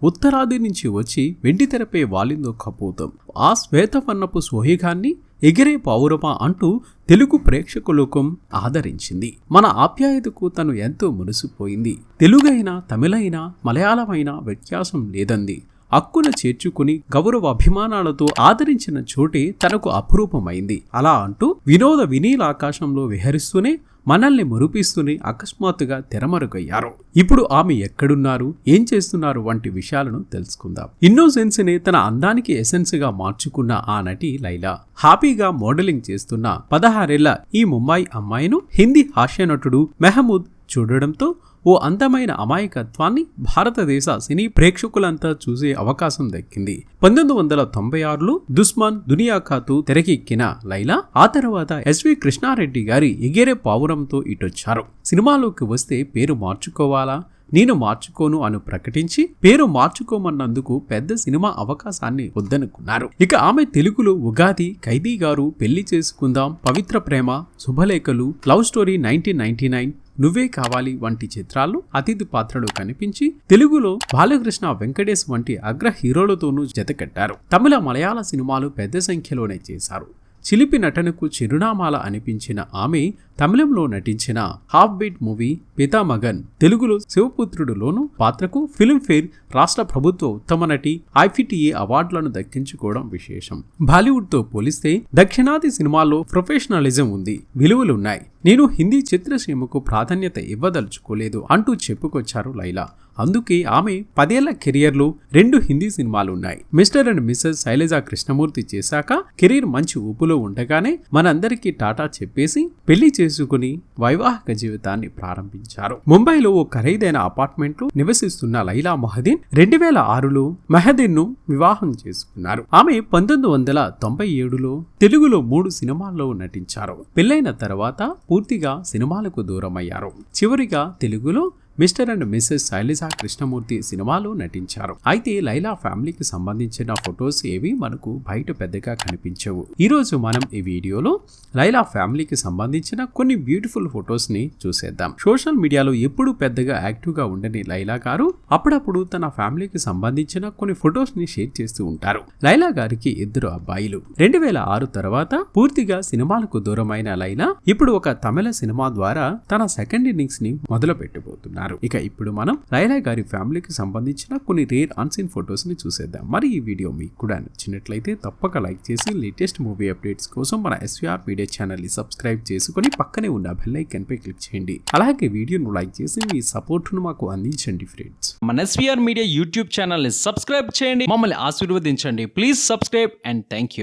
ఉత్తరాది నుంచి వచ్చి వెండితెరపై వాలిందో కపోతం. ఆ శ్వేతవర్ణపు సోహిగాన్ని ఎగిరే పౌరమా అంటూ తెలుగు ప్రేక్షకులకు ఆదరించింది. మన ఆప్యాయతకు తను ఎంతో మురిసిపోయింది. తెలుగైనా తమిళైనా మలయాళమైనా వ్యత్యాసం లేదంది. హక్కున చేర్చుకుని గౌరవ అభిమానాలతో ఆదరించిన చోటే తనకు అపురూపమైంది. అలా అంటూ వినోద వినీలాకాశంలో విహరిస్తూనే మనల్ని మురిపిస్తూనే అకస్మాత్తుగా తెరమరుగయ్యారు. ఇప్పుడు ఆమె ఎక్కడున్నారు, ఏం చేస్తున్నారు వంటి విషయాలను తెలుసుకుందాం. ఇన్నోసెన్స్ ని తన అందానికి ఎసెన్స్ గా మార్చుకున్న ఆ నటి లైలా హ్యాపీగా మోడలింగ్ చేస్తున్న 16 ఏళ్ల ఈ ముంబాయి అమ్మాయిను హిందీ హాస్య నటుడు మెహమూద్ చూడడంతో ఓ అందమైన అమాయకత్వాన్ని భారతదేశ సినీ ప్రేక్షకులంతా చూసే అవకాశం దక్కింది. 1996లో దుస్మాన్ దునియా ఖాతూ తెరకెక్కిన లైలా ఆ తర్వాత ఎస్వి కృష్ణారెడ్డి గారి ఎగిరే పావురంతో ఇటొచ్చారు. సినిమాలోకి వస్తే పేరు మార్చుకోవాలా, నేను మార్చుకోను అని ప్రకటించి పేరు మార్చుకోమన్నందుకు పెద్ద సినిమా అవకాశాన్ని వద్దనుకున్నారు. ఇక ఆమె తెలుగులో ఉగాది, ఖైదీ గారు, పెళ్లి చేసుకుందాం, పవిత్ర ప్రేమ, శుభలేఖలు, లవ్ స్టోరీ 1999, నువ్వే కావాలి వంటి చిత్రాల్లో అతిథి పాత్రలు కనిపించి తెలుగులో బాలకృష్ణ, వెంకటేష్ వంటి అగ్ర హీరోలతోనూ జతకట్టారు. తమిళ, మలయాళ సినిమాలు పెద్ద సంఖ్యలోనే చేశారు. చిలిపి నటనకు చిరునామాల అనిపించిన ఆమె తమిళంలో నటించిన హాఫ్ బీట్ మూవీ పితామగన్, తెలుగులో శివపుత్రుడులోను పాత్రకు ఫిల్మ్ఫేర్ రాష్ట్ర ప్రభుత్వ ఉత్తమ నటి, IFTA అవార్డులను దక్కించుకోవడం విశేషం. బాలీవుడ్ తో పోలిస్తే దక్షిణాది సినిమాల్లో ప్రొఫెషనలిజం ఉంది, విలువలున్నాయి. నేను హిందీ చిత్రసీమకు ప్రాధాన్యత ఇవ్వదలుచుకోలేదు అంటూ చెప్పుకొచ్చారు లైలా. అందుకే ఆమె 10 ఏళ్ల కెరియర్లో 2 హిందీ సినిమాలున్నాయి. Mr and Mrs Shailaja Krishnamurthy చేశాక కెరీర్ మంచి ఊపులో ఉండగానే మనందరికీ టాటా చెప్పేసి పెళ్లి చేసుకుని వైవాహిక జీవితాన్ని ప్రారంభించారు. ముంబైలో ఓ ఖరీదైన అపార్ట్మెంట్ లో నివసిస్తున్న లైలా మొహదీన్ 2006లో మెహదీన్ ను వివాహం చేసుకున్నారు. ఆమె 1997లో తెలుగులో 3 సినిమాల్లో నటించారు. పెళ్లైన తర్వాత పూర్తిగా సినిమాలకు దూరమయ్యారు. చివరిగా తెలుగులో mister and Mrs Shailaja Krishnamurthy సినిమాలో నటించారు. అయితే లైలా ఫ్యామిలీకి సంబంధించిన ఫొటోస్ ఏవి మనకు బయట పెద్దగా కనిపించవు. ఈ రోజు మనం ఈ వీడియోలో లైలా ఫ్యామిలీకి సంబంధించిన కొన్ని బ్యూటిఫుల్ ఫొటోస్ ని చూసేద్దాం. సోషల్ మీడియాలో ఎప్పుడు పెద్దగా యాక్టివ్ గా ఉండని లైలా గారు అప్పుడప్పుడు తన ఫ్యామిలీకి సంబంధించిన కొన్ని ఫొటోస్ ని షేర్ చేస్తూ ఉంటారు. లైలా గారికి 2 అబ్బాయిలు. 2006 తర్వాత పూర్తిగా సినిమాలకు దూరమైన లైలా ఇప్పుడు ఒక తమిళ సినిమా ద్వారా తన సెకండ్ ఇన్నింగ్స్ ని మొదలు పెట్టబోతున్నారు. ఇక ఇప్పుడు మనం లైలా గారి ఫ్యామిలీకి సంబంధించిన కొన్ని రేర్ అన్సీన్ ఫొటోస్ ని చూసేద్దాం. మరి ఈ వీడియో మీకు కూడా నచ్చినట్లయితే తప్పక లైక్ చేసి లేటెస్ట్ మూవీ అప్డేట్స్ కోసం మన SVR మీడియా ఛానల్ ని సబ్స్క్రైబ్ చేసుకుని పక్కనే ఉన్న బెల్ ఐకాన్ పై క్లిక్ చేయండి. అలాగే వీడియోను లైక్ చేసి మీ సపోర్ట్ ను మాకు అందించండి ఫ్రెండ్స్. మన SVR మీడియా యూట్యూబ్ ఛానల్ ని సబ్స్క్రైబ్ చేయండి, మమ్మల్ని ఆశీర్వదించండి. Please subscribe and thank you.